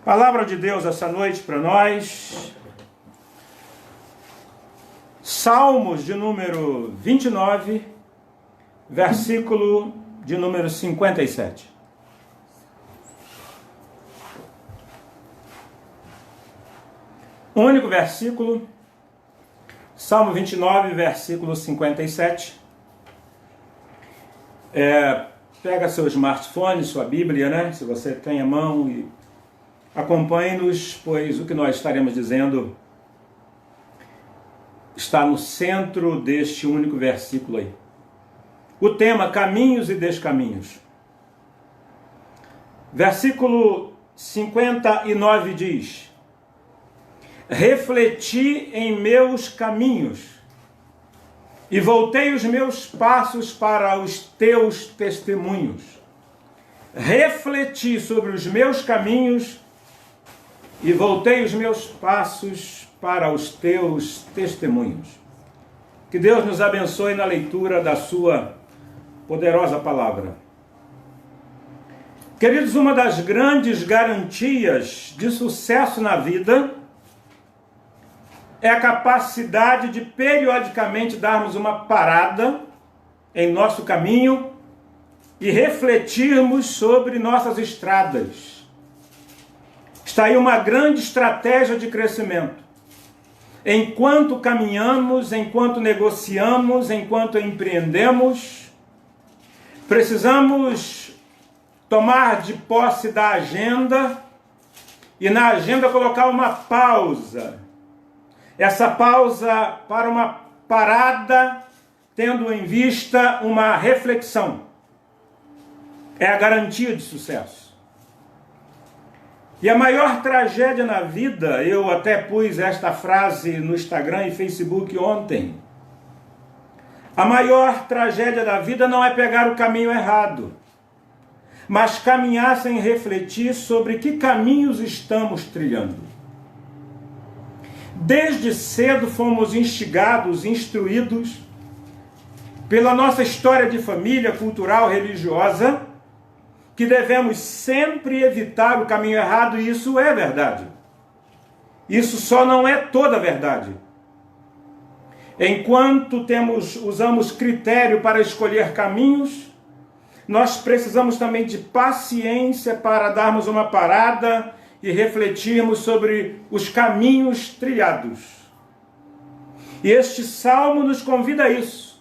Palavra de Deus essa noite para nós. Salmos de número 29, versículo de número 57. Único versículo, Salmo 29, versículo 57. Pega seu smartphone, sua Bíblia, né? Se você tem a mão, e acompanhe-nos, pois o que nós estaremos dizendo está no centro deste único versículo aí. O tema, caminhos e descaminhos. Versículo 59 diz: refleti em meus caminhos e voltei os meus passos para os teus testemunhos. Refleti sobre os meus caminhos e voltei os meus passos para os teus testemunhos. Que Deus nos abençoe na leitura da sua poderosa palavra. Queridos, uma das grandes garantias de sucesso na vida é a capacidade de periodicamente darmos uma parada em nosso caminho e refletirmos sobre nossas estradas. Está aí uma grande estratégia de crescimento. Enquanto caminhamos, enquanto negociamos, enquanto empreendemos, precisamos tomar de posse da agenda e na agenda colocar uma pausa. Essa pausa para uma parada, tendo em vista uma reflexão. É a garantia de sucesso. E a maior tragédia na vida, eu até pus esta frase no Instagram e Facebook ontem. A maior tragédia da vida não é pegar o caminho errado, mas caminhar sem refletir sobre que caminhos estamos trilhando. Desde cedo fomos instigados, instruídos pela nossa história de família cultural, religiosa, que devemos sempre evitar o caminho errado, e isso é verdade. Isso só não é toda a verdade. Enquanto usamos critério para escolher caminhos, nós precisamos também de paciência para darmos uma parada e refletirmos sobre os caminhos trilhados. E este salmo nos convida a isso.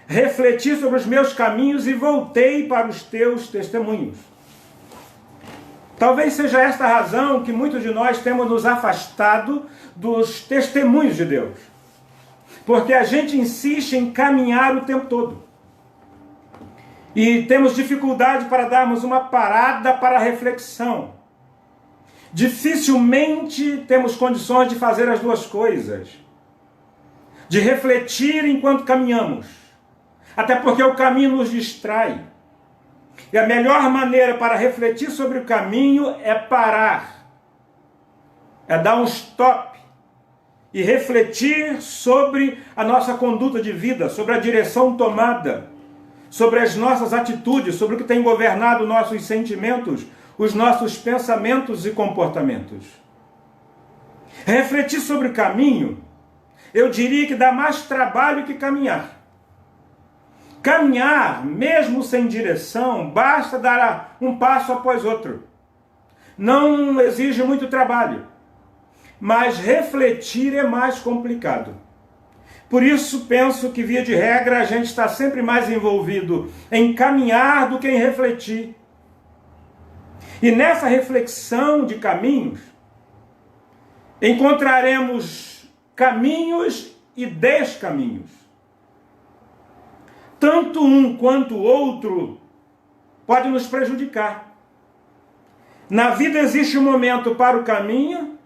Refleti sobre os meus caminhos e voltei para os teus testemunhos. Talvez seja esta a razão que muitos de nós temos nos afastado dos testemunhos de Deus. Porque a gente insiste em caminhar o tempo todo. E temos dificuldade para darmos uma parada para a reflexão. Dificilmente temos condições de fazer as duas coisas. De refletir enquanto caminhamos. Até porque o caminho nos distrai. E a melhor maneira para refletir sobre o caminho é parar. É dar um stop. E refletir sobre a nossa conduta de vida, sobre a direção tomada, sobre as nossas atitudes, sobre o que tem governado nossos sentimentos, os nossos pensamentos e comportamentos. Refletir sobre o caminho, eu diria que dá mais trabalho que caminhar. Caminhar, mesmo sem direção, basta dar um passo após outro. Não exige muito trabalho, mas refletir é mais complicado. Por isso, penso que, via de regra, a gente está sempre mais envolvido em caminhar do que em refletir. E nessa reflexão de caminhos, encontraremos caminhos e descaminhos. Tanto um quanto o outro pode nos prejudicar. Na vida existe um momento para o caminho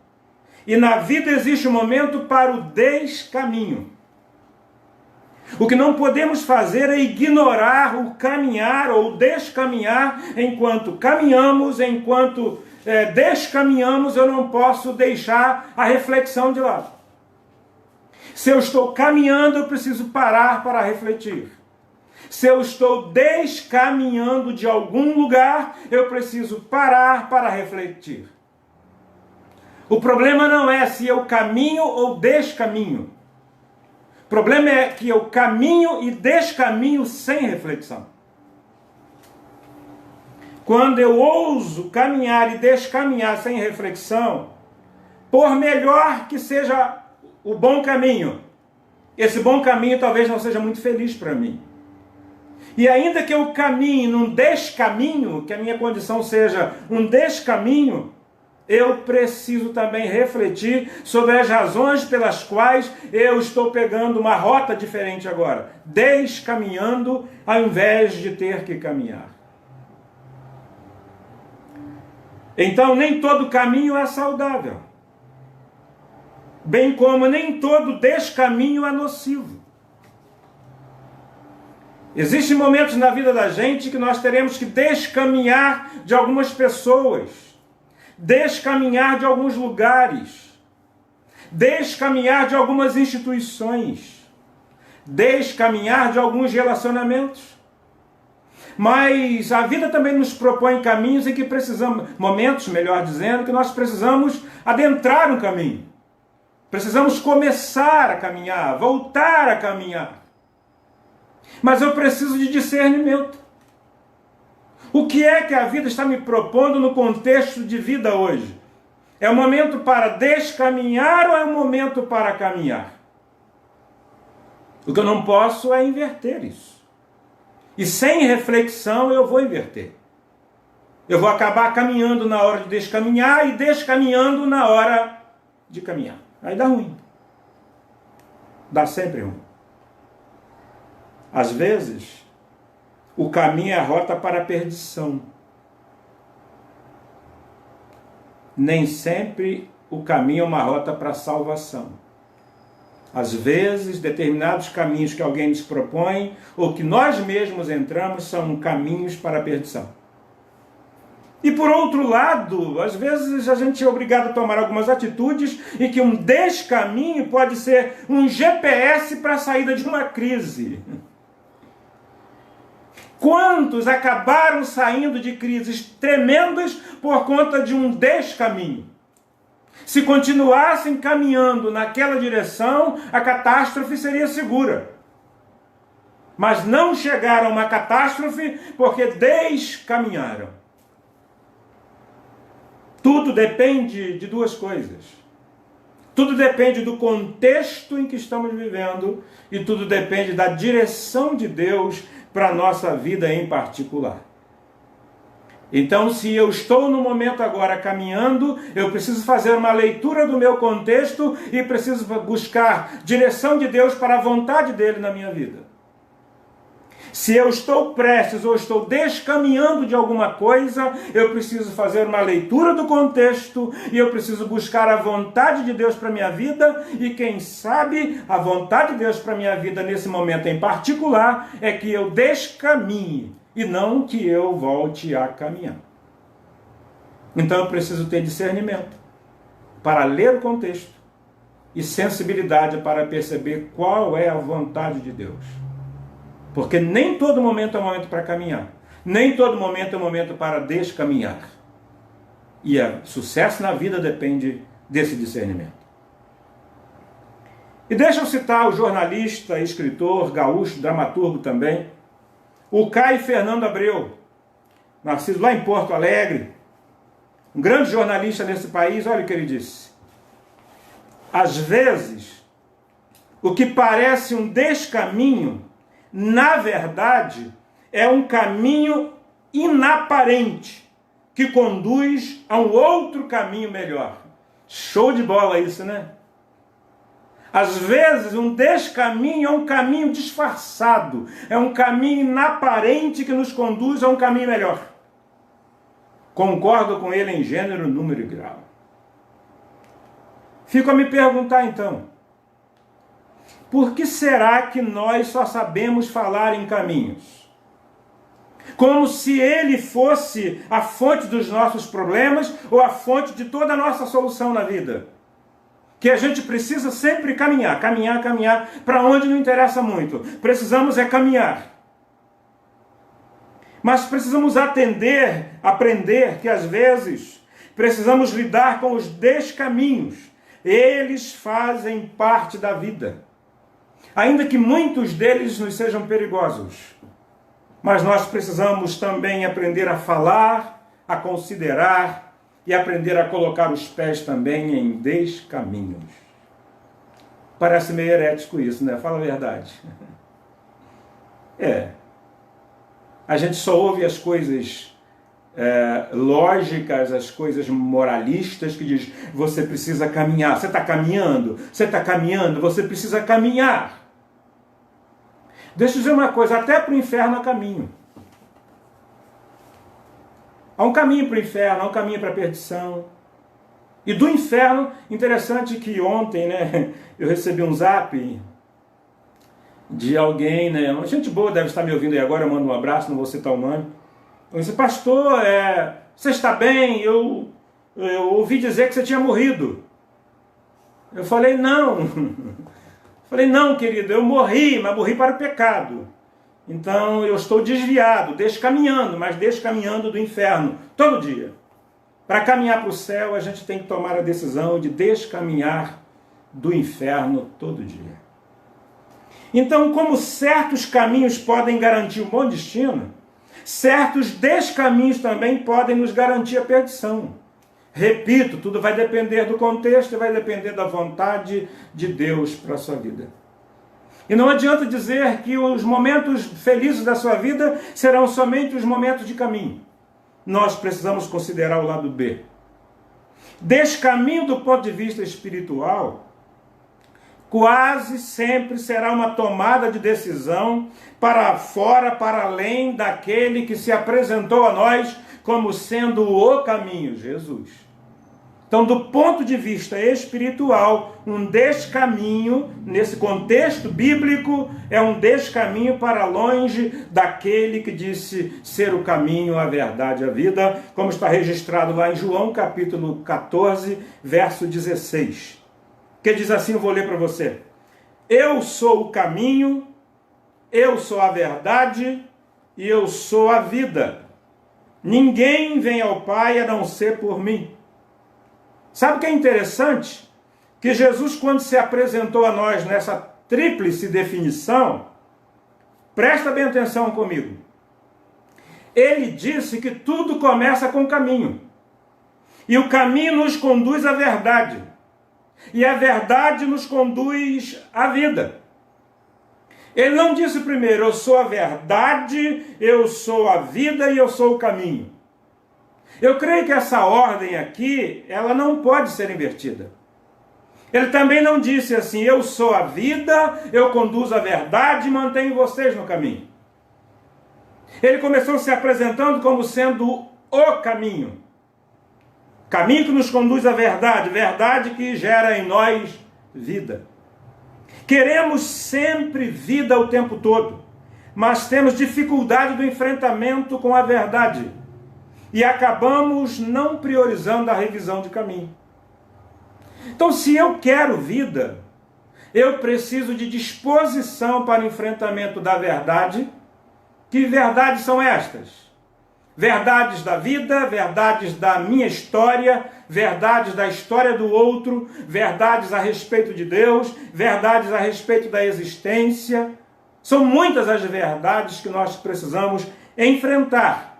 e na vida existe um momento para o descaminho. O que não podemos fazer é ignorar o caminhar ou descaminhar enquanto caminhamos, enquanto descaminhamos, eu não posso deixar a reflexão de lado. Se eu estou caminhando, eu preciso parar para refletir. Se eu estou descaminhando de algum lugar, eu preciso parar para refletir. O problema não é se eu caminho ou descaminho. O problema é que eu caminho e descaminho sem reflexão. Quando eu ouso caminhar e descaminhar sem reflexão, por melhor que seja o bom caminho, esse bom caminho talvez não seja muito feliz para mim. E ainda que eu caminhe num descaminho, que a minha condição seja um descaminho, eu preciso também refletir sobre as razões pelas quais eu estou pegando uma rota diferente agora, descaminhando ao invés de ter que caminhar. Então, nem todo caminho é saudável, bem como nem todo descaminho é nocivo. Existem momentos na vida da gente que nós teremos que descaminhar de algumas pessoas, descaminhar de alguns lugares, descaminhar de algumas instituições, descaminhar de alguns relacionamentos. Mas a vida também nos propõe caminhos em que precisamos, momentos, melhor dizendo, que nós precisamos adentrar um caminho. Precisamos começar a caminhar, voltar a caminhar. Mas eu preciso de discernimento. O que é que a vida está me propondo no contexto de vida hoje? É um momento para descaminhar ou é um momento para caminhar? O que eu não posso é inverter isso. E sem reflexão eu vou inverter. Eu vou acabar caminhando na hora de descaminhar e descaminhando na hora de caminhar. Aí dá ruim. Dá sempre ruim. Às vezes, o caminho é a rota para a perdição. Nem sempre o caminho é uma rota para a salvação. Às vezes, determinados caminhos que alguém nos propõe, ou que nós mesmos entramos, são caminhos para a perdição. E por outro lado, às vezes a gente é obrigado a tomar algumas atitudes em que um descaminho pode ser um GPS para a saída de uma crise. Quantos acabaram saindo de crises tremendas por conta de um descaminho? Se continuassem caminhando naquela direção, a catástrofe seria segura. Mas não chegaram a uma catástrofe porque descaminharam. Tudo depende de duas coisas. Tudo depende do contexto em que estamos vivendo e tudo depende da direção de Deus para a nossa vida em particular. Então, se eu estou no momento agora caminhando, eu preciso fazer uma leitura do meu contexto e preciso buscar direção de Deus para a vontade dele na minha vida. Se eu estou prestes ou estou descaminhando de alguma coisa, eu preciso fazer uma leitura do contexto e eu preciso buscar a vontade de Deus para a minha vida e quem sabe a vontade de Deus para a minha vida nesse momento em particular é que eu descaminhe e não que eu volte a caminhar. Então eu preciso ter discernimento para ler o contexto e sensibilidade para perceber qual é a vontade de Deus. Porque nem todo momento é momento para caminhar. Nem todo momento é momento para descaminhar. E o sucesso na vida depende desse discernimento. E deixa eu citar o jornalista, escritor, gaúcho, dramaturgo também, o Caio Fernando Abreu, nascido lá em Porto Alegre, um grande jornalista nesse país. Olha o que ele disse. Às vezes, o que parece um descaminho, na verdade, é um caminho inaparente que conduz a um outro caminho melhor. Show de bola isso, né? Às vezes, um descaminho é um caminho disfarçado, é um caminho inaparente que nos conduz a um caminho melhor. Concordo com ele em gênero, número e grau. Fico a me perguntar então, por que será que nós só sabemos falar em caminhos? Como se ele fosse a fonte dos nossos problemas ou a fonte de toda a nossa solução na vida. Que a gente precisa sempre caminhar, caminhar, caminhar, para onde não interessa muito. Precisamos é caminhar. Mas precisamos aprender que às vezes Precisamos lidar com os descaminhos. Eles fazem parte da vida. Ainda que muitos deles nos sejam perigosos. Mas nós precisamos também aprender a falar, a considerar e aprender a colocar os pés também em descaminhos. Parece meio herético isso, né? Fala a verdade. A gente só ouve as coisas lógicas, as coisas moralistas que diz, você precisa caminhar. Você está caminhando? Você está caminhando? Você precisa caminhar. Deixa eu dizer uma coisa, até para o inferno há caminho. Há um caminho para o inferno, há um caminho para a perdição. E do inferno, interessante que ontem, né, eu recebi um zap de alguém, né, uma gente boa deve estar me ouvindo aí agora, eu mando um abraço, não vou citar o nome. Eu disse, pastor, você está bem? Eu ouvi dizer que você tinha morrido. Eu falei, não. Falei, não, querido, eu morri, mas morri para o pecado. Então eu estou desviado, descaminhando, mas descaminhando do inferno, todo dia. Para caminhar para o céu, a gente tem que tomar a decisão de descaminhar do inferno todo dia. Então, como certos caminhos podem garantir um bom destino, certos descaminhos também podem nos garantir a perdição. Repito, tudo vai depender do contexto e vai depender da vontade de Deus para a sua vida. E não adianta dizer que os momentos felizes da sua vida serão somente os momentos de caminho. Nós precisamos considerar o lado B. Descaminho do ponto de vista espiritual, quase sempre será uma tomada de decisão para fora, para além daquele que se apresentou a nós como sendo o caminho, Jesus. Então, do ponto de vista espiritual, um descaminho, nesse contexto bíblico, é um descaminho para longe daquele que disse ser o caminho, a verdade e a vida, como está registrado lá em João, capítulo 14, verso 16. Que diz assim, eu vou ler para você. Eu sou o caminho, eu sou a verdade e eu sou a vida. Ninguém vem ao Pai a não ser por mim. Sabe o que é interessante? Que Jesus, quando se apresentou a nós nessa tríplice definição, presta bem atenção comigo. Ele disse que tudo começa com o caminho. E o caminho nos conduz à verdade. E a verdade nos conduz à vida. Ele não disse primeiro, eu sou a verdade, eu sou a vida e eu sou o caminho. Eu creio que essa ordem aqui, ela não pode ser invertida. Ele também não disse assim, eu sou a vida, eu conduzo a verdade e mantenho vocês no caminho. Ele começou se apresentando como sendo o caminho. Caminho que nos conduz à verdade, verdade que gera em nós vida. Queremos sempre vida o tempo todo, mas temos dificuldade do enfrentamento com a verdade. E acabamos não priorizando a revisão de caminho. Então, se eu quero vida, eu preciso de disposição para o enfrentamento da verdade. Que verdades são estas? Verdades da vida, verdades da minha história, verdades da história do outro, verdades a respeito de Deus, verdades a respeito da existência. São muitas as verdades que nós precisamos enfrentar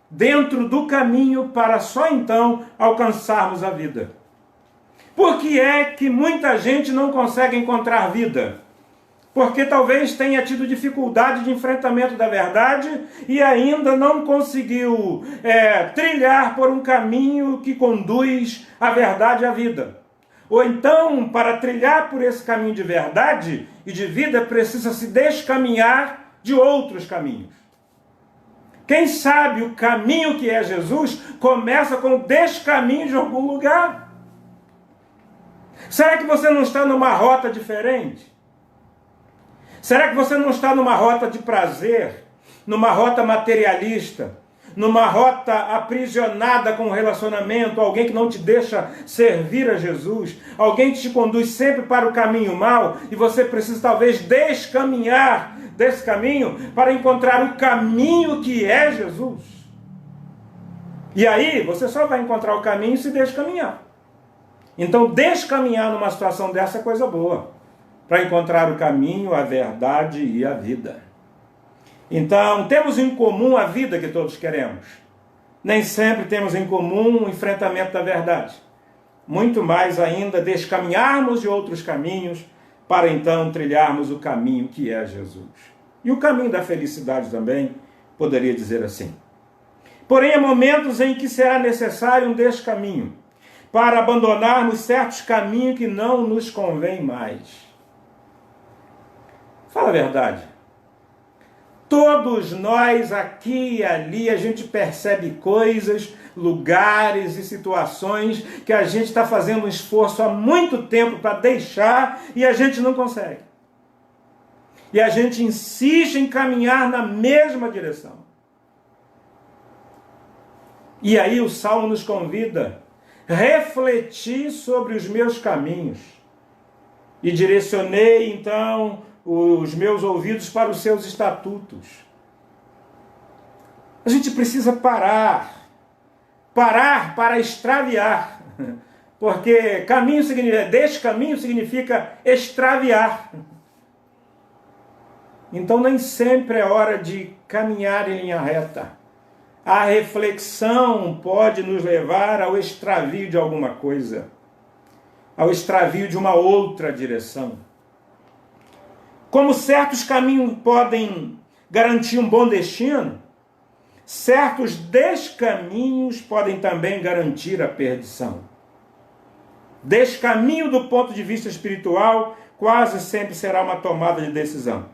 dentro do caminho para só então alcançarmos a vida. Por que é que muita gente não consegue encontrar vida? Porque talvez tenha tido dificuldade de enfrentamento da verdade e ainda não conseguiu trilhar por um caminho que conduz à verdade e à vida. Ou então, para trilhar por esse caminho de verdade e de vida, precisa se descaminhar de outros caminhos. Quem sabe o caminho que é Jesus começa com o descaminho de algum lugar. Será que você não está numa rota diferente? Será que você não está numa rota de prazer, numa rota materialista, numa rota aprisionada com um relacionamento, alguém que não te deixa servir a Jesus, alguém que te conduz sempre para o caminho mau e você precisa talvez descaminhar desse caminho para encontrar o caminho que é Jesus? E aí você só vai encontrar o caminho se descaminhar. Então descaminhar numa situação dessa é coisa boa, para encontrar o caminho, a verdade e a vida. Então temos em comum a vida que todos queremos. Nem sempre temos em comum o enfrentamento da verdade. Muito mais ainda descaminharmos de outros caminhos para então trilharmos o caminho que é Jesus. E o caminho da felicidade também, poderia dizer assim. Porém, há momentos em que será necessário um descaminho para abandonarmos certos caminhos que não nos convêm mais. Fala a verdade. Todos nós, aqui e ali, a gente percebe coisas, lugares e situações que a gente está fazendo um esforço há muito tempo para deixar e a gente não consegue. E a gente insiste em caminhar na mesma direção. E aí o Salmo nos convida a refletir sobre os meus caminhos. E direcionei, então, os meus ouvidos para os seus estatutos. A gente precisa parar para extraviar, porque descaminho significa extraviar. Então nem sempre é hora de caminhar em linha reta. A reflexão pode nos levar ao extravio de alguma coisa, ao extravio de uma outra direção. Como certos caminhos podem garantir um bom destino, certos descaminhos podem também garantir a perdição. Descaminho do ponto de vista espiritual quase sempre será uma tomada de decisão.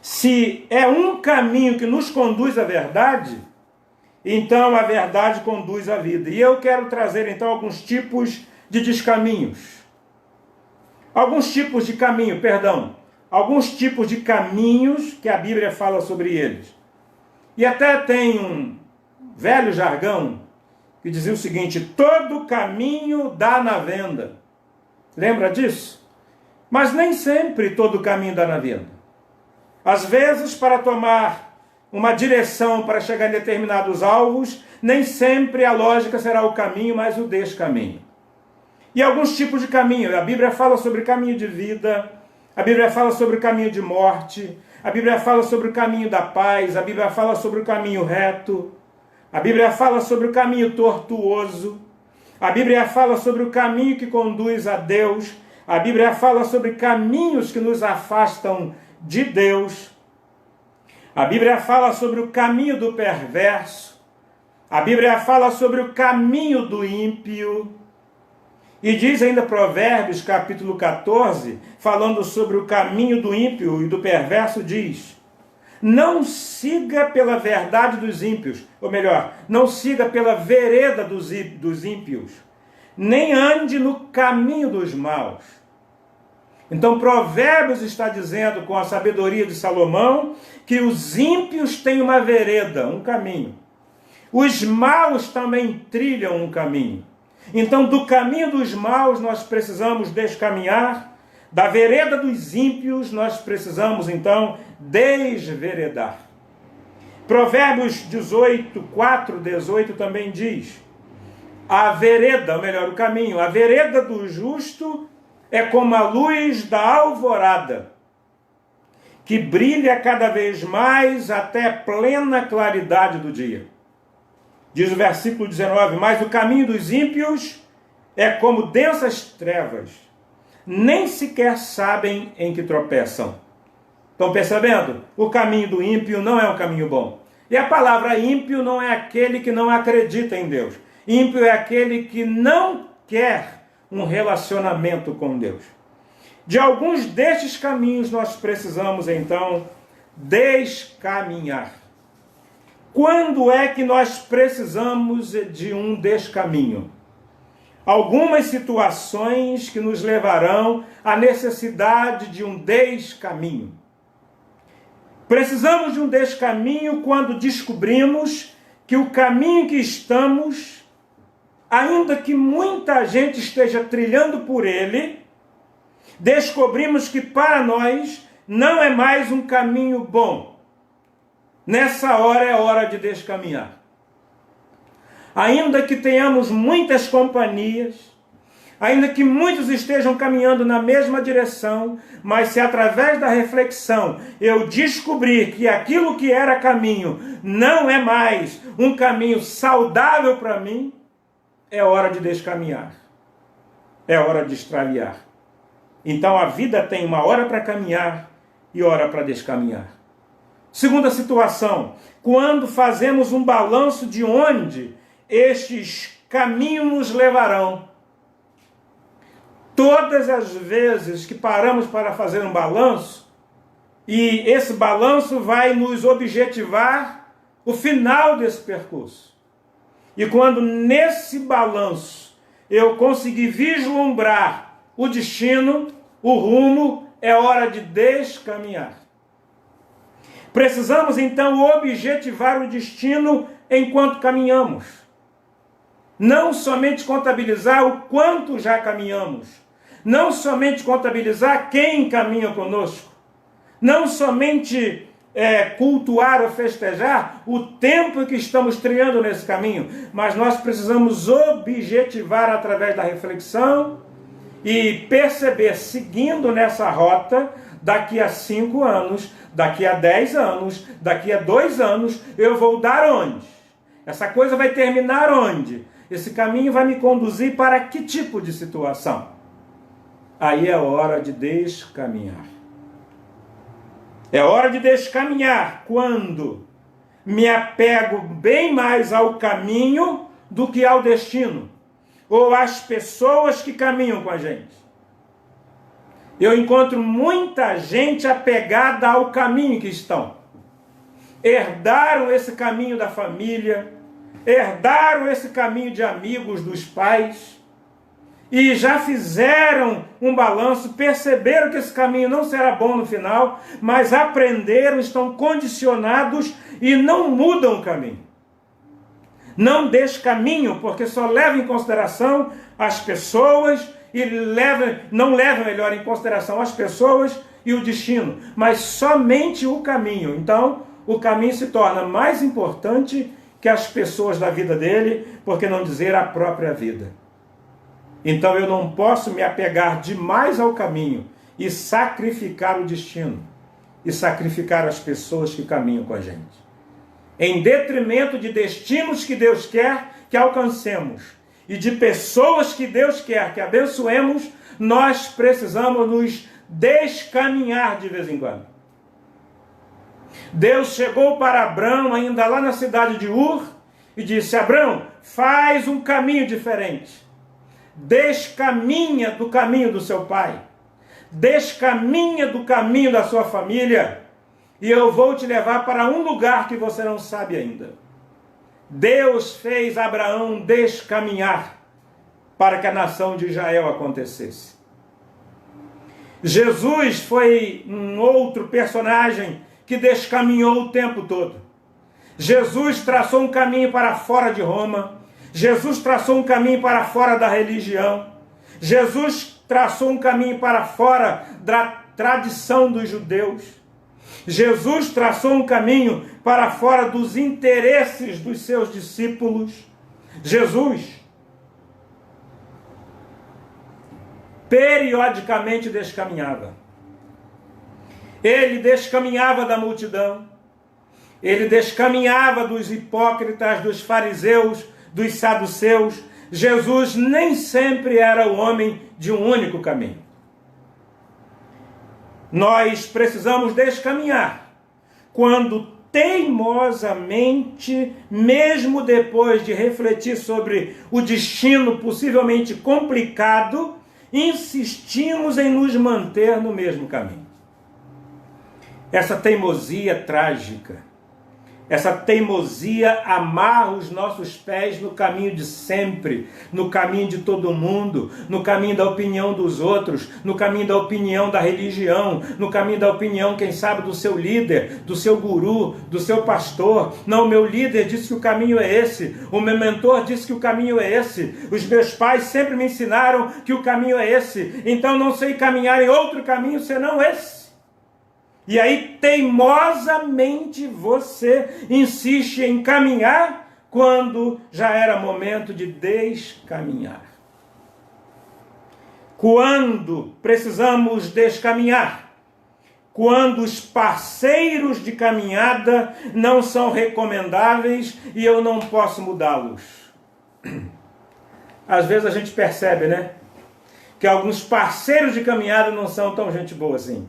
Se é um caminho que nos conduz à verdade, então a verdade conduz à vida. E eu quero trazer então alguns tipos de descaminhos. Alguns tipos de caminhos que a Bíblia fala sobre eles. E até tem um velho jargão que dizia o seguinte: todo caminho dá na venda. Lembra disso? Mas nem sempre todo caminho dá na venda. Às vezes, para tomar uma direção para chegar em determinados alvos, nem sempre a lógica será o caminho, mas o descaminho. E alguns tipos de caminho. A Bíblia fala sobre caminho de vida, a Bíblia fala sobre o caminho de morte, a Bíblia fala sobre o caminho da paz, a Bíblia fala sobre o caminho reto, a Bíblia fala sobre o caminho tortuoso, a Bíblia fala sobre o caminho que conduz a Deus, a Bíblia fala sobre caminhos que nos afastam de Deus, a Bíblia fala sobre o caminho do perverso, a Bíblia fala sobre o caminho do ímpio, e diz ainda Provérbios, capítulo 14, falando sobre o caminho do ímpio e do perverso, diz: não siga pela verdade dos ímpios, ou melhor, não siga pela vereda dos ímpios, nem ande no caminho dos maus. Então Provérbios está dizendo, com a sabedoria de Salomão, que os ímpios têm uma vereda, um caminho. Os maus também trilham um caminho. Então, do caminho dos maus nós precisamos descaminhar, da vereda dos ímpios nós precisamos, então, desveredar. Provérbios 18, 4, 18 também diz: a vereda, ou melhor, o caminho, a vereda do justo é como a luz da alvorada, que brilha cada vez mais até a plena claridade do dia. Diz o versículo 19, mas o caminho dos ímpios é como densas trevas, nem sequer sabem em que tropeçam. Estão percebendo? O caminho do ímpio não é um caminho bom. E a palavra ímpio não é aquele que não acredita em Deus. Ímpio é aquele que não quer um relacionamento com Deus. De alguns destes caminhos nós precisamos então descaminhar. Quando é que nós precisamos de um descaminho? Algumas situações que nos levarão à necessidade de um descaminho. Precisamos de um descaminho quando descobrimos que o caminho que estamos, ainda que muita gente esteja trilhando por ele, descobrimos que para nós não é mais um caminho bom. Nessa hora é hora de descaminhar. ainda que tenhamos muitas companhias, ainda que muitos estejam caminhando na mesma direção, mas se através da reflexão eu descobrir que aquilo que era caminho não é mais um caminho saudável para mim, é hora de descaminhar. É hora de extraviar. Então a vida tem uma hora para caminhar e hora para descaminhar. Segunda situação, quando fazemos um balanço de onde estes caminhos nos levarão. Todas as vezes que paramos para fazer um balanço, e esse balanço vai nos objetivar o final desse percurso. E quando nesse balanço eu conseguir vislumbrar o destino, o rumo, é hora de descaminhar. Precisamos então objetivar o destino enquanto caminhamos. Não somente contabilizar o quanto já caminhamos. Não somente contabilizar quem caminha conosco. Não somente cultuar ou festejar o tempo que estamos trilhando nesse caminho. Mas nós precisamos objetivar através da reflexão e perceber, seguindo nessa rota, daqui a 5 anos, daqui a 10 anos, daqui a 2 anos, eu vou dar onde? Essa coisa vai terminar onde? Esse caminho vai me conduzir para que tipo de situação? Aí é hora de descaminhar. É hora de descaminhar quando me apego bem mais ao caminho do que ao destino, ou às pessoas que caminham com a gente. Eu encontro muita gente apegada ao caminho que estão. Herdaram esse caminho da família, herdaram esse caminho de amigos, dos pais, e já fizeram um balanço, perceberam que esse caminho não será bom no final, mas aprenderam, estão condicionados e não mudam o caminho. Não descaminham, porque só levam em consideração as pessoas e não levam melhor em consideração as pessoas e o destino, mas somente o caminho. Então, o caminho se torna mais importante que as pessoas da vida dele, por que não dizer a própria vida. Então eu não posso me apegar demais ao caminho e sacrificar o destino, e sacrificar as pessoas que caminham com a gente, em detrimento de destinos que Deus quer que alcancemos, e de pessoas que Deus quer que abençoemos. Nós precisamos nos descaminhar de vez em quando. Deus chegou para Abrão, ainda lá na cidade de Ur, e disse: Abrão, faz um caminho diferente. Descaminha do caminho do seu pai. Descaminha do caminho da sua família. E eu vou te levar para um lugar que você não sabe ainda. Deus fez Abraão descaminhar para que a nação de Israel acontecesse. Jesus foi um outro personagem que descaminhou o tempo todo. Jesus traçou um caminho para fora de Roma. Jesus traçou um caminho para fora da religião. Jesus traçou um caminho para fora da tradição dos judeus. Jesus traçou um caminho para fora dos interesses dos seus discípulos. Jesus periodicamente descaminhava. Ele descaminhava da multidão. Ele descaminhava dos hipócritas, dos fariseus, dos saduceus. Jesus nem sempre era o homem de um único caminho. Nós precisamos descaminhar quando teimosamente, mesmo depois de refletir sobre o destino possivelmente complicado, insistimos em nos manter no mesmo caminho. Essa teimosia trágica, essa teimosia amarra os nossos pés no caminho de sempre, no caminho de todo mundo, no caminho da opinião dos outros, no caminho da opinião da religião, no caminho da opinião, quem sabe, do seu líder, do seu guru, do seu pastor. Não, meu líder disse que o caminho é esse, o meu mentor disse que o caminho é esse, os meus pais sempre me ensinaram que o caminho é esse, então não sei caminhar em outro caminho senão esse. E aí, teimosamente, você insiste em caminhar quando já era momento de descaminhar. Quando precisamos descaminhar, quando os parceiros de caminhada não são recomendáveis e eu não posso mudá-los. Às vezes a gente percebe, né? Que alguns parceiros de caminhada não são tão gente boa assim.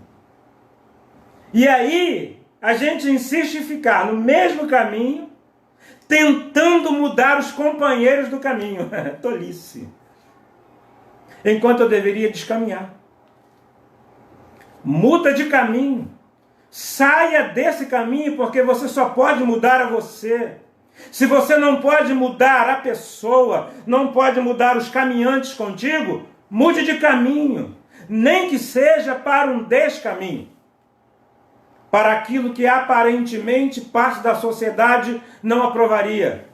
E aí, a gente insiste em ficar no mesmo caminho, tentando mudar os companheiros do caminho. Tolice. Enquanto eu deveria descaminhar. Muda de caminho. Saia desse caminho, porque você só pode mudar a você. Se você não pode mudar a pessoa, não pode mudar os caminhantes contigo, mude de caminho. Nem que seja para um descaminho. Para aquilo que aparentemente parte da sociedade não aprovaria.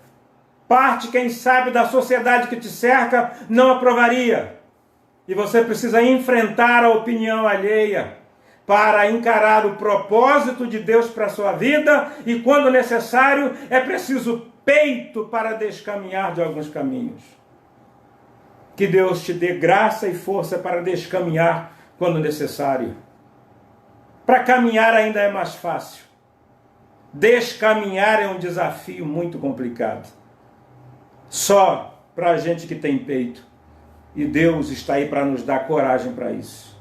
Parte, quem sabe, da sociedade que te cerca não aprovaria. E você precisa enfrentar a opinião alheia para encarar o propósito de Deus para a sua vida e, quando necessário, é preciso peito para descaminhar de alguns caminhos. Que Deus te dê graça e força para descaminhar quando necessário. Para caminhar ainda é mais fácil. Descaminhar é um desafio muito complicado. Só para a gente que tem peito. E Deus está aí para nos dar coragem para isso.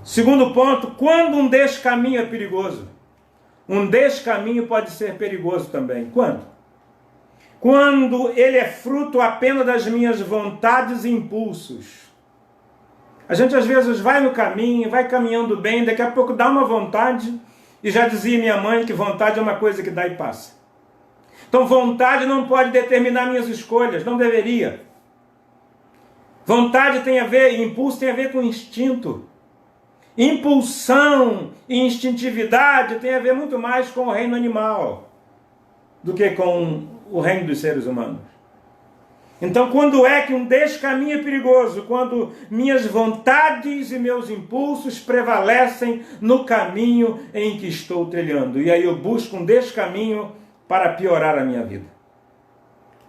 Segundo ponto, quando um descaminho é perigoso? Um descaminho pode ser perigoso também. Quando? Quando ele é fruto apenas das minhas vontades e impulsos. A gente às vezes vai no caminho, vai caminhando bem, daqui a pouco dá uma vontade, e já dizia minha mãe que vontade é uma coisa que dá e passa. Então vontade não pode determinar minhas escolhas, não deveria. Vontade tem a ver, impulso tem a ver com instinto. Impulsão e instintividade tem a ver muito mais com o reino animal do que com o reino dos seres humanos. Então, quando é que um descaminho é perigoso? Quando minhas vontades e meus impulsos prevalecem no caminho em que estou trilhando. E aí eu busco um descaminho para piorar a minha vida.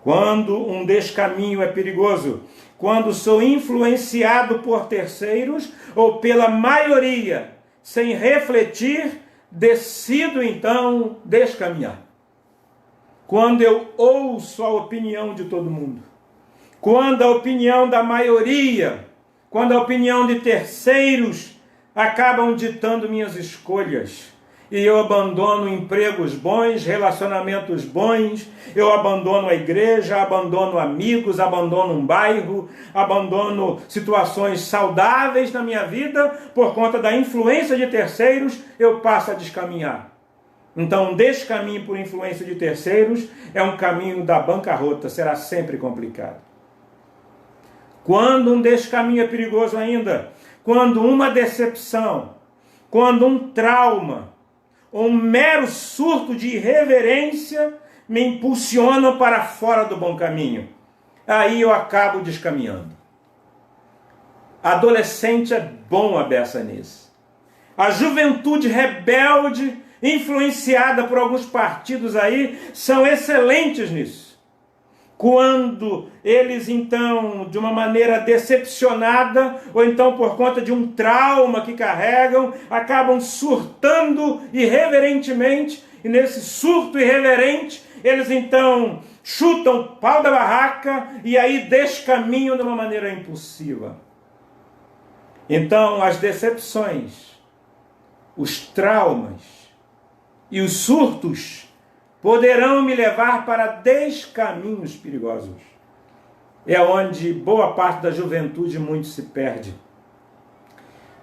Quando um descaminho é perigoso? Quando sou influenciado por terceiros ou pela maioria, sem refletir, decido então descaminhar. Quando eu ouço a opinião de todo mundo, quando a opinião da maioria, quando a opinião de terceiros acabam ditando minhas escolhas, e eu abandono empregos bons, relacionamentos bons, eu abandono a igreja, abandono amigos, abandono um bairro, abandono situações saudáveis na minha vida, por conta da influência de terceiros, eu passo a descaminhar. Então, um descaminho por influência de terceiros é um caminho da bancarrota, será sempre complicado. Quando um descaminho é perigoso ainda, quando uma decepção, quando um trauma, um mero surto de irreverência me impulsionam para fora do bom caminho. Aí eu acabo descaminhando. Adolescente é bom a beça nisso. A juventude rebelde, influenciada por alguns partidos aí, são excelentes nisso. Quando eles então, de uma maneira decepcionada, ou então por conta de um trauma que carregam, acabam surtando irreverentemente, e nesse surto irreverente, eles então chutam o pau da barraca e aí descaminham de uma maneira impulsiva. Então, as decepções, os traumas e os surtos poderão me levar para descaminhos perigosos. É onde boa parte da juventude muito se perde.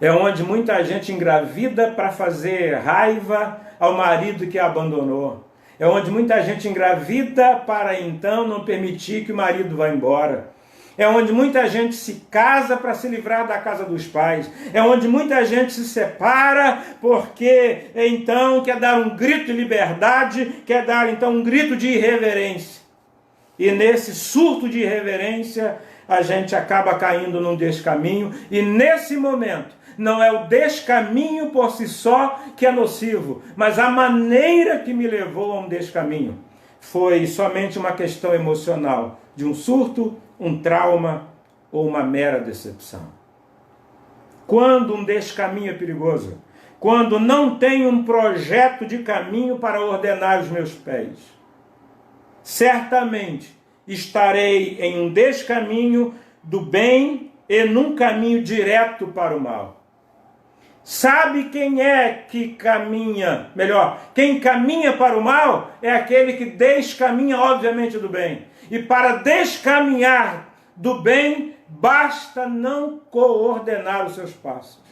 É onde muita gente engravida para fazer raiva ao marido que a abandonou. É onde muita gente engravida para então não permitir que o marido vá embora. É onde muita gente se casa para se livrar da casa dos pais. É onde muita gente se separa porque então quer dar um grito de liberdade, quer dar então um grito de irreverência. E nesse surto de irreverência, a gente acaba caindo num descaminho. E nesse momento, não é o descaminho por si só que é nocivo, mas a maneira que me levou a um descaminho. foi somente uma questão emocional, de um surto, um trauma ou uma mera decepção. Quando um descaminho é perigoso, quando não tenho um projeto de caminho para ordenar os meus pés, certamente estarei em um descaminho do bem e num caminho direto para o mal. Sabe quem é que caminha, melhor, quem caminha para o mal é aquele que descaminha, obviamente, do bem. E para descaminhar do bem, basta não coordenar os seus passos.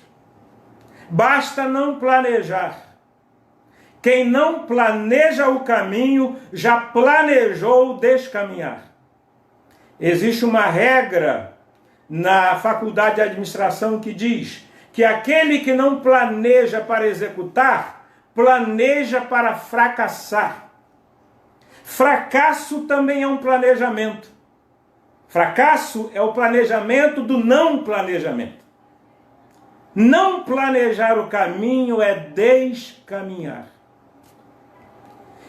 Basta não planejar. Quem não planeja o caminho, já planejou descaminhar. Existe uma regra na faculdade de administração que diz que aquele que não planeja para executar, planeja para fracassar. Fracasso também é um planejamento. Fracasso é o planejamento do não planejamento. Não planejar o caminho é descaminhar.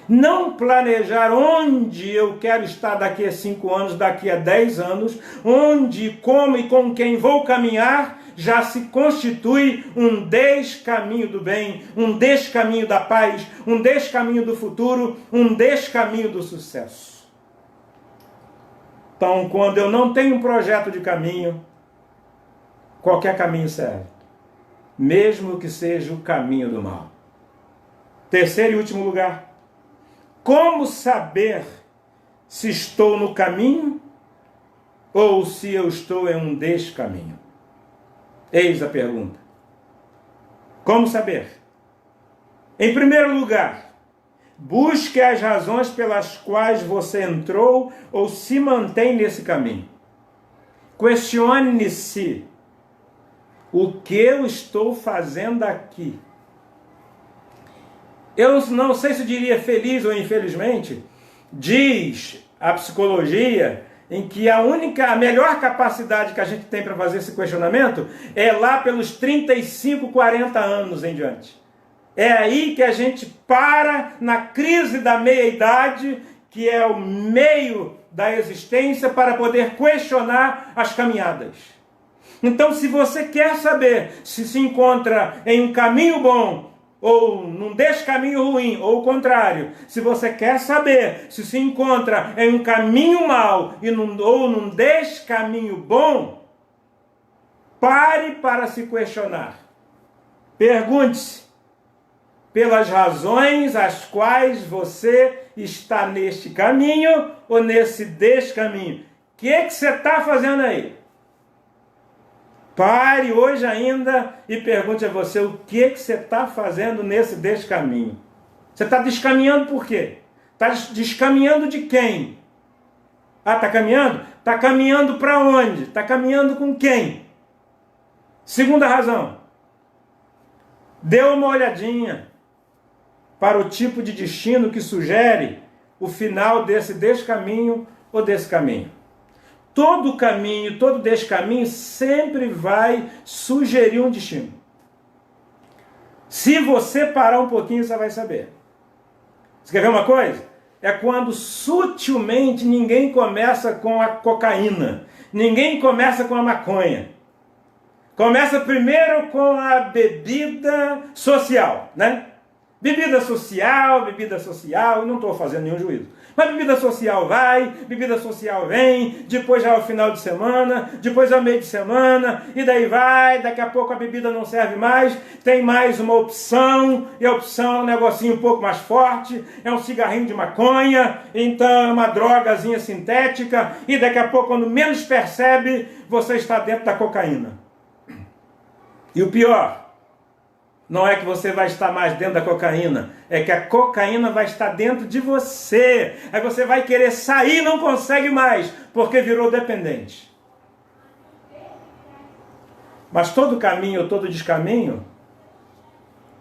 Não planejar onde eu quero estar daqui a 5 anos, daqui a 10 anos, onde, como e com quem vou caminhar, já se constitui um descaminho do bem, um descaminho da paz, um descaminho do futuro, um descaminho do sucesso. Então, quando eu não tenho um projeto de caminho, qualquer caminho serve, mesmo que seja o caminho do mal. Terceiro e último lugar, como saber se estou no caminho ou se eu estou em um descaminho? Eis a pergunta. Como saber? Em primeiro lugar, busque as razões pelas quais você entrou ou se mantém nesse caminho. Questione-se: o que eu estou fazendo aqui? Eu não sei se eu diria feliz ou infelizmente, diz a psicologia, em que a melhor capacidade que a gente tem para fazer esse questionamento é lá pelos 35, 40 anos em diante. É aí que a gente para na crise da meia-idade, que é o meio da existência, para poder questionar as caminhadas. Então, se você quer saber se se encontra em um caminho bom ou num descaminho ruim, ou o contrário, se você quer saber se se encontra em um caminho mau ou num descaminho bom, pare para se questionar. Pergunte-se pelas razões as quais você está neste caminho ou nesse descaminho. O que você está fazendo aí? Pare hoje ainda e pergunte a você o que você está fazendo nesse descaminho. Você está descaminhando por quê? Está descaminhando de quem? Ah, está caminhando? Está caminhando para onde? Está caminhando com quem? Segunda razão. Dê uma olhadinha para o tipo de destino que sugere o final desse descaminho ou desse caminho. Todo caminho, todo descaminho sempre vai sugerir um destino. Se você parar um pouquinho, você vai saber. Você quer ver uma coisa? É quando sutilmente ninguém começa com a cocaína, ninguém começa com a maconha. Começa primeiro com a bebida social, né? Bebida social, não estou fazendo nenhum juízo. Mas bebida social vai, bebida social vem, depois já é o final de semana, depois é o meio de semana, e daí vai, daqui a pouco a bebida não serve mais, tem mais uma opção, e a opção é um negocinho um pouco mais forte, é um cigarrinho de maconha, então é uma drogazinha sintética, e daqui a pouco, quando menos percebe, você está dentro da cocaína. E o pior, não é que você vai estar mais dentro da cocaína, é que a cocaína vai estar dentro de você. Aí você vai querer sair e não consegue mais, porque virou dependente. Mas todo caminho, todo descaminho,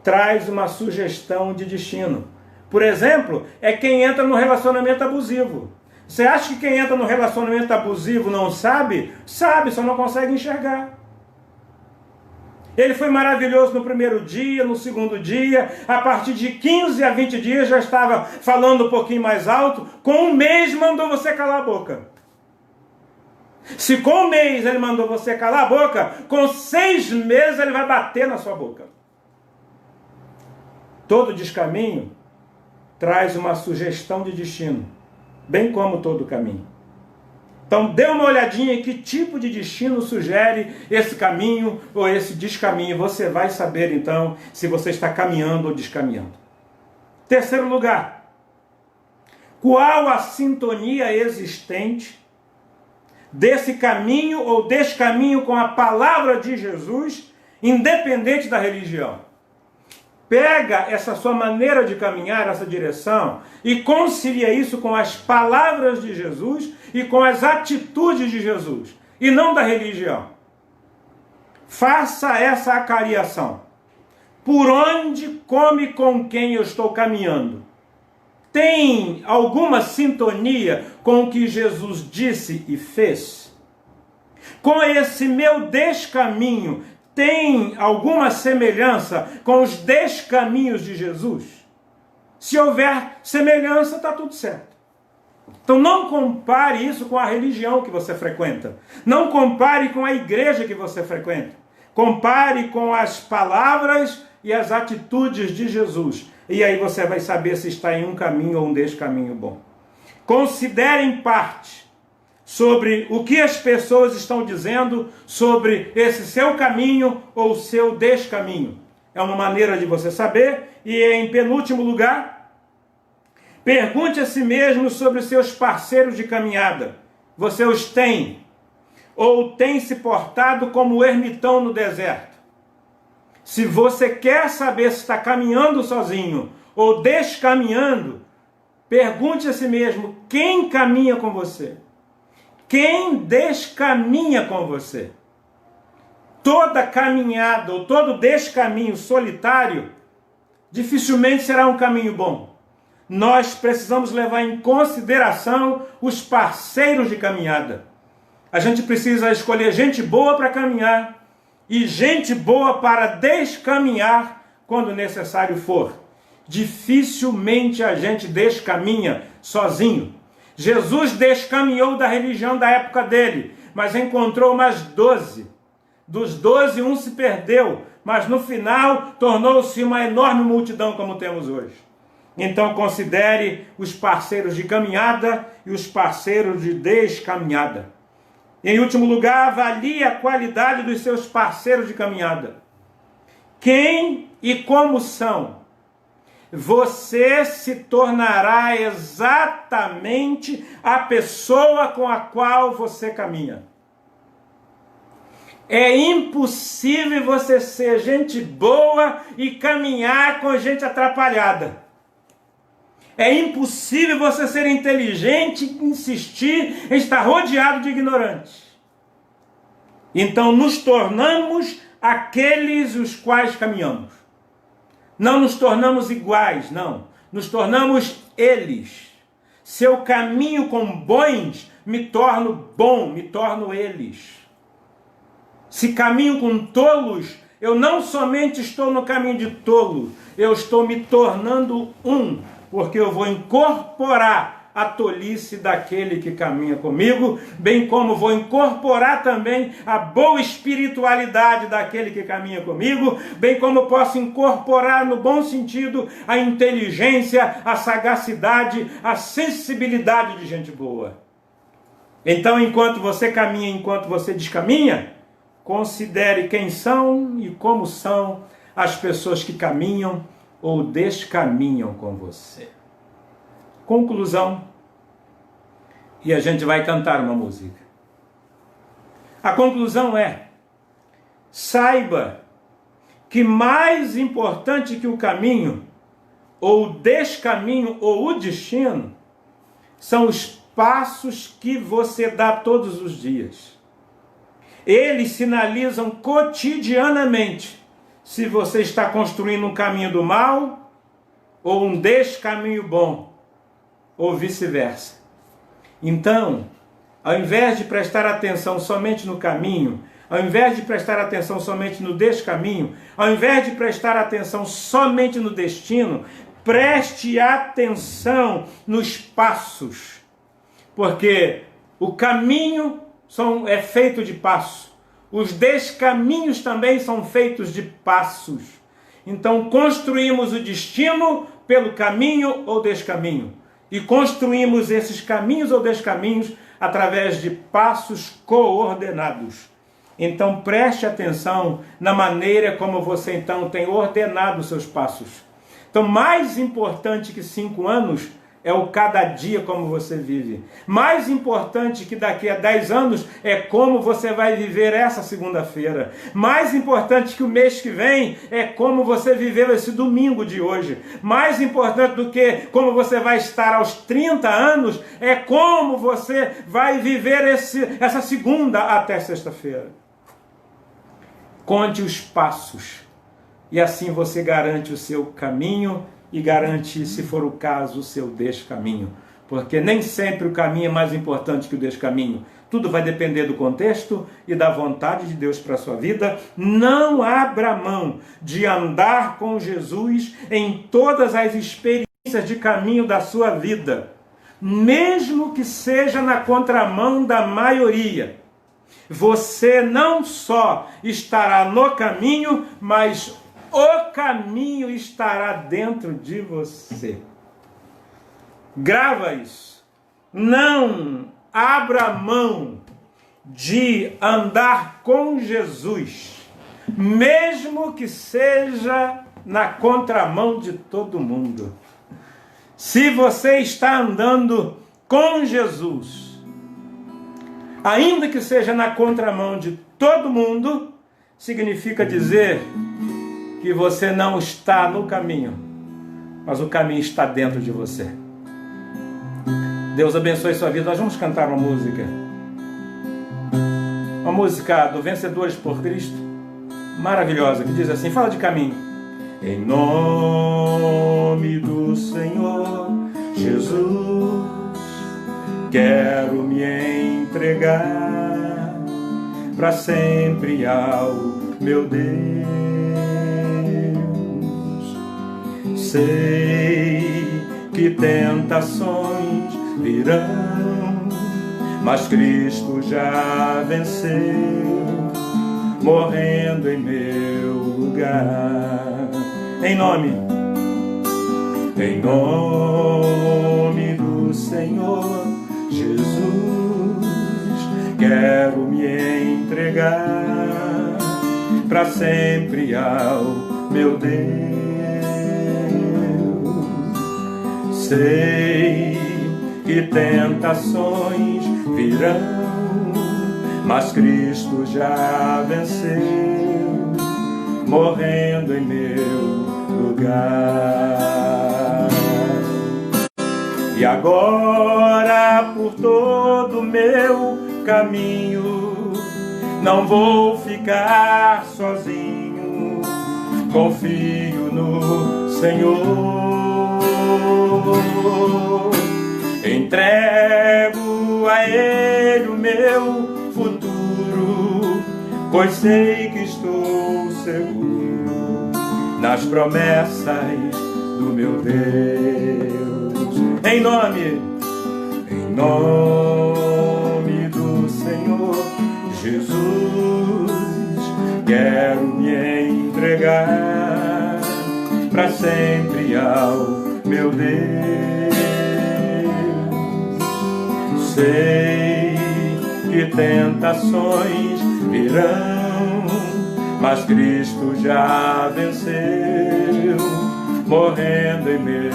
traz uma sugestão de destino. Por exemplo, é quem entra no relacionamento abusivo. Você acha que quem entra no relacionamento abusivo não sabe? Sabe, só não consegue enxergar. Ele foi maravilhoso no primeiro dia, no segundo dia, a partir de 15 a 20 dias já estava falando um pouquinho mais alto, com um mês mandou você calar a boca. Se com um mês ele mandou você calar a boca, com 6 meses ele vai bater na sua boca. Todo descaminho traz uma sugestão de destino, bem como todo caminho. Então dê uma olhadinha em que tipo de destino sugere esse caminho ou esse descaminho. Você vai saber então se você está caminhando ou descaminhando. Terceiro lugar, qual a sintonia existente desse caminho ou descaminho com a palavra de Jesus, independente da religião? Pega essa sua maneira de caminhar, essa direção, e concilia isso com as palavras de Jesus e com as atitudes de Jesus, e não da religião. Faça essa acariação. Por onde, como e com quem eu estou caminhando? Tem alguma sintonia com o que Jesus disse e fez? Com esse meu descaminho, tem alguma semelhança com os descaminhos de Jesus? Se houver semelhança, está tudo certo. Então não compare isso com a religião que você frequenta. Não compare com a igreja que você frequenta. Compare com as palavras e as atitudes de Jesus. E aí você vai saber se está em um caminho ou um descaminho bom. Considere em parte sobre o que as pessoas estão dizendo sobre esse seu caminho ou seu descaminho. É uma maneira de você saber. E em penúltimo lugar, pergunte a si mesmo sobre os seus parceiros de caminhada. Você os tem? Ou tem se portado como ermitão no deserto? Se você quer saber se está caminhando sozinho ou descaminhando, pergunte a si mesmo, quem caminha com você? Quem descaminha com você? Toda caminhada ou todo descaminho solitário dificilmente será um caminho bom. Nós precisamos levar em consideração os parceiros de caminhada. A gente precisa escolher gente boa para caminhar e gente boa para descaminhar quando necessário for. Dificilmente a gente descaminha sozinho. Jesus descaminhou da religião da época dele, mas encontrou mais 12. Dos 12, um se perdeu, mas no final tornou-se uma enorme multidão como temos hoje. Então considere os parceiros de caminhada e os parceiros de descaminhada. Em último lugar, avalie a qualidade dos seus parceiros de caminhada. Quem e como são? Você se tornará exatamente a pessoa com a qual você caminha. É impossível você ser gente boa e caminhar com gente atrapalhada. É impossível você ser inteligente e insistir em estar rodeado de ignorantes. Então nos tornamos aqueles os quais caminhamos. Não nos tornamos iguais, não. Nos tornamos eles. Se eu caminho com bons, me torno bom, me torno eles. Se caminho com tolos, eu não somente estou no caminho de tolo, eu estou me tornando um, porque eu vou incorporar a tolice daquele que caminha comigo, bem como vou incorporar também a boa espiritualidade daquele que caminha comigo, bem como posso incorporar no bom sentido a inteligência, a sagacidade, a sensibilidade de gente boa. Então, enquanto você caminha, enquanto você descaminha, considere quem são e como são as pessoas que caminham ou descaminham com você. Conclusão, e a gente vai cantar uma música. A conclusão é: saiba que mais importante que o caminho, ou o descaminho, ou o destino, são os passos que você dá todos os dias. Eles sinalizam cotidianamente se você está construindo um caminho do mal ou um descaminho bom, ou vice-versa. Então, ao invés de prestar atenção somente no caminho, ao invés de prestar atenção somente no descaminho, ao invés de prestar atenção somente no destino, preste atenção nos passos, porque o caminho é feito de passo, os descaminhos também são feitos de passos. Então construímos o destino pelo caminho ou descaminho, e construímos esses caminhos ou descaminhos através de passos coordenados. Então preste atenção na maneira como você então tem ordenado os seus passos. Então mais importante que 5 anos é o cada dia como você vive. Mais importante que daqui a 10 anos é como você vai viver essa segunda-feira. Mais importante que o mês que vem é como você viveu esse domingo de hoje. Mais importante do que como você vai estar aos 30 anos é como você vai viver essa segunda até sexta-feira. Conte os passos e assim você garante o seu caminho e garante, se for o caso, o seu descaminho. Porque nem sempre o caminho é mais importante que o descaminho. Tudo vai depender do contexto e da vontade de Deus para a sua vida. Não abra mão de andar com Jesus em todas as experiências de caminho da sua vida. Mesmo que seja na contramão da maioria. Você não só estará no caminho, mas o caminho estará dentro de você. Grava isso. Não abra mão de andar com Jesus, mesmo que seja na contramão de todo mundo. Se você está andando com Jesus, ainda que seja na contramão de todo mundo, significa dizer que você não está no caminho, mas o caminho está dentro de você. Deus abençoe sua vida. Nós vamos cantar uma música do Vencedores por Cristo, maravilhosa, que diz assim, fala de caminho. Em nome do Senhor Jesus, quero me entregar para sempre ao meu Deus. Sei que tentações virão, mas Cristo já venceu, morrendo em meu lugar. Em nome do Senhor Jesus, quero me entregar para sempre ao meu Deus. Sei que tentações virão, mas Cristo já venceu, morrendo em meu lugar. E agora por todo o meu caminho não vou ficar sozinho, confio no Senhor. Entrego a Ele o meu futuro, pois sei que estou seguro nas promessas do meu Deus. Em nome do Senhor Jesus, quero me entregar para sempre ao meu Deus. Sei que tentações virão, mas Cristo já venceu, morrendo em meu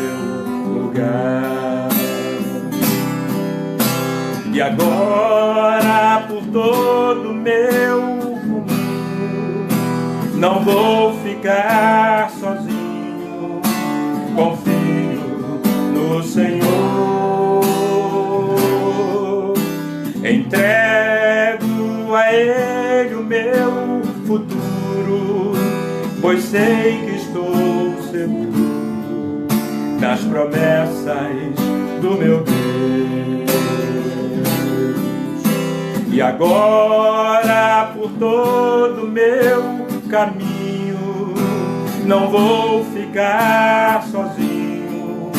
lugar. E agora por todo o meu rumo não vou ficar sozinho, confio no Senhor. Entrego a Ele o meu futuro, pois sei que estou seguro nas promessas do meu Deus. E agora por todo meu caminho não vou ficar sozinho,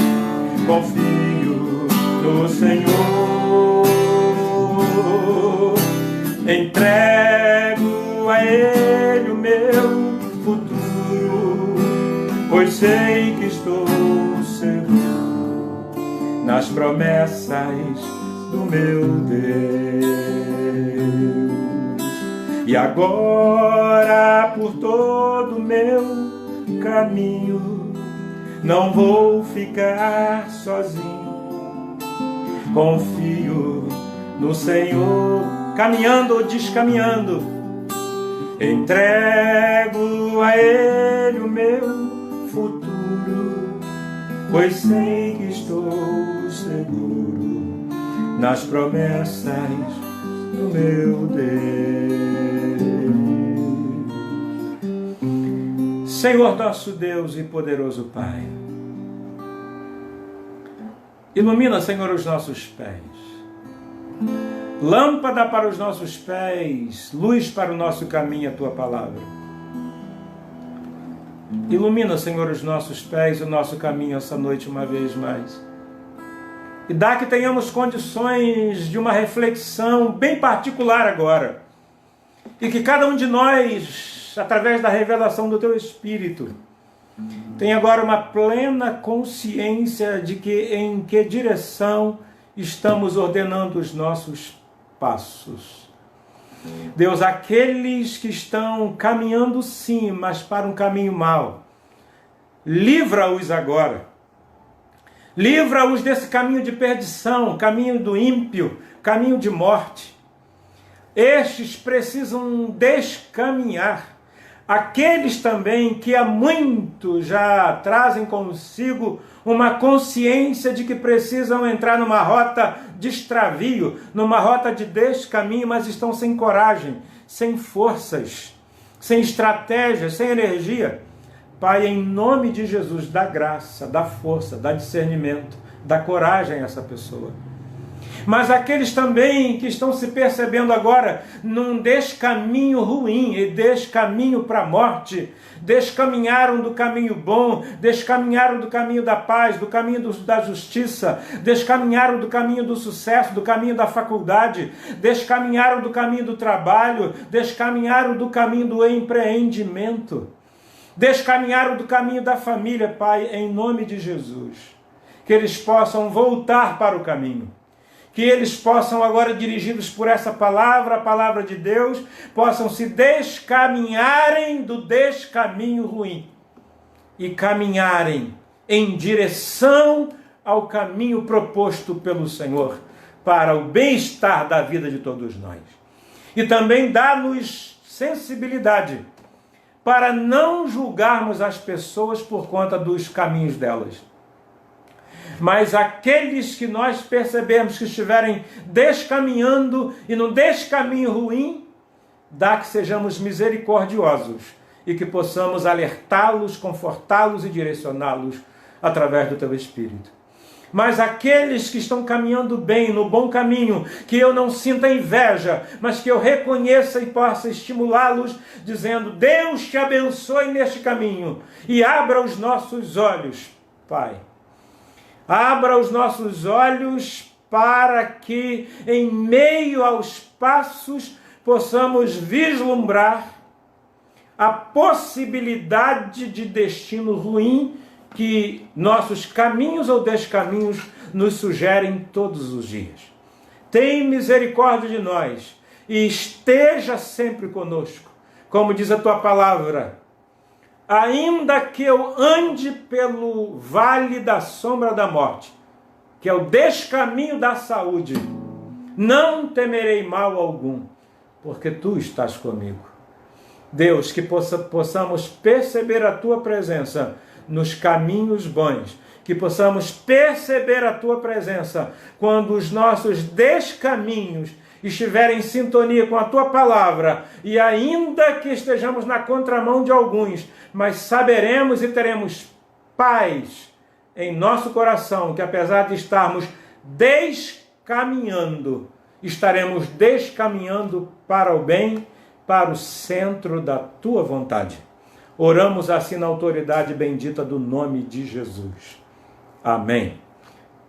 confio no Senhor, entrego a Ele o meu futuro, pois sei que estou seguro nas promessas do meu Deus. E agora por todo meu caminho não vou ficar sozinho, confio no Senhor, caminhando ou descaminhando, entrego a Ele o meu futuro, pois sei que estou seguro nas promessas do meu Deus. Senhor nosso Deus e poderoso Pai, ilumina, Senhor, os nossos pés, lâmpada para os nossos pés, luz para o nosso caminho, a Tua palavra. Ilumina, Senhor, os nossos pés, o nosso caminho essa noite uma vez mais. E dá que tenhamos condições de uma reflexão bem particular agora. E que cada um de nós, através da revelação do Teu Espírito, tenha agora uma plena consciência de que em que direção estamos ordenando os nossos passos. Deus, aqueles que estão caminhando sim, mas para um caminho mau, livra-os agora. Livra-os desse caminho de perdição, caminho do ímpio, caminho de morte. Estes precisam descaminhar. Aqueles também que há muito já trazem consigo uma consciência de que precisam entrar numa rota de extravio, numa rota de descaminho, mas estão sem coragem, sem forças, sem estratégia, sem energia. Pai, em nome de Jesus, dá graça, dá força, dá discernimento, dá coragem a essa pessoa. Mas aqueles também que estão se percebendo agora num descaminho ruim e descaminho para a morte, descaminharam do caminho bom, descaminharam do caminho da paz, do caminho da justiça, descaminharam do caminho do sucesso, do caminho da faculdade, descaminharam do caminho do trabalho, descaminharam do caminho do empreendimento, descaminharam do caminho da família, Pai, em nome de Jesus, que eles possam voltar para o caminho, que eles possam agora, dirigidos por essa palavra, a palavra de Deus, possam se descaminharem do descaminho ruim e caminharem em direção ao caminho proposto pelo Senhor, para o bem-estar da vida de todos nós. E também dá-nos sensibilidade para não julgarmos as pessoas por conta dos caminhos delas. Mas aqueles que nós percebemos que estiverem descaminhando e no descaminho ruim, dá que sejamos misericordiosos e que possamos alertá-los, confortá-los e direcioná-los através do Teu Espírito. Mas aqueles que estão caminhando bem, no bom caminho, que eu não sinta inveja, mas que eu reconheça e possa estimulá-los, dizendo: Deus te abençoe neste caminho e abra os nossos olhos, Pai. Abra os nossos olhos para que, em meio aos passos, possamos vislumbrar a possibilidade de destino ruim que nossos caminhos ou descaminhos nos sugerem todos os dias. Tem misericórdia de nós e esteja sempre conosco. Como diz a Tua palavra, ainda que eu ande pelo vale da sombra da morte, que é o descaminho da saúde, não temerei mal algum, porque Tu estás comigo. Deus, que possamos perceber a Tua presença nos caminhos bons, que possamos perceber a Tua presença quando os nossos descaminhos estiverem em sintonia com a Tua palavra, e ainda que estejamos na contramão de alguns, mas saberemos e teremos paz em nosso coração, que apesar de estarmos descaminhando, estaremos descaminhando para o bem, para o centro da tua vontade. Oramos assim na autoridade bendita do nome de Jesus. Amém.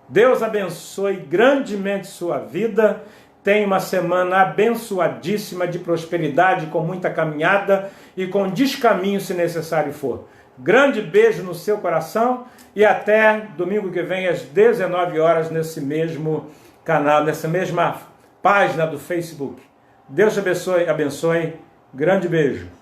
Deus abençoe grandemente sua vida. Tenha uma semana abençoadíssima de prosperidade, com muita caminhada e com descaminho se necessário for. Grande beijo no seu coração e até domingo que vem às 19 horas nesse mesmo canal, nessa mesma página do Facebook. Deus te abençoe. Grande beijo.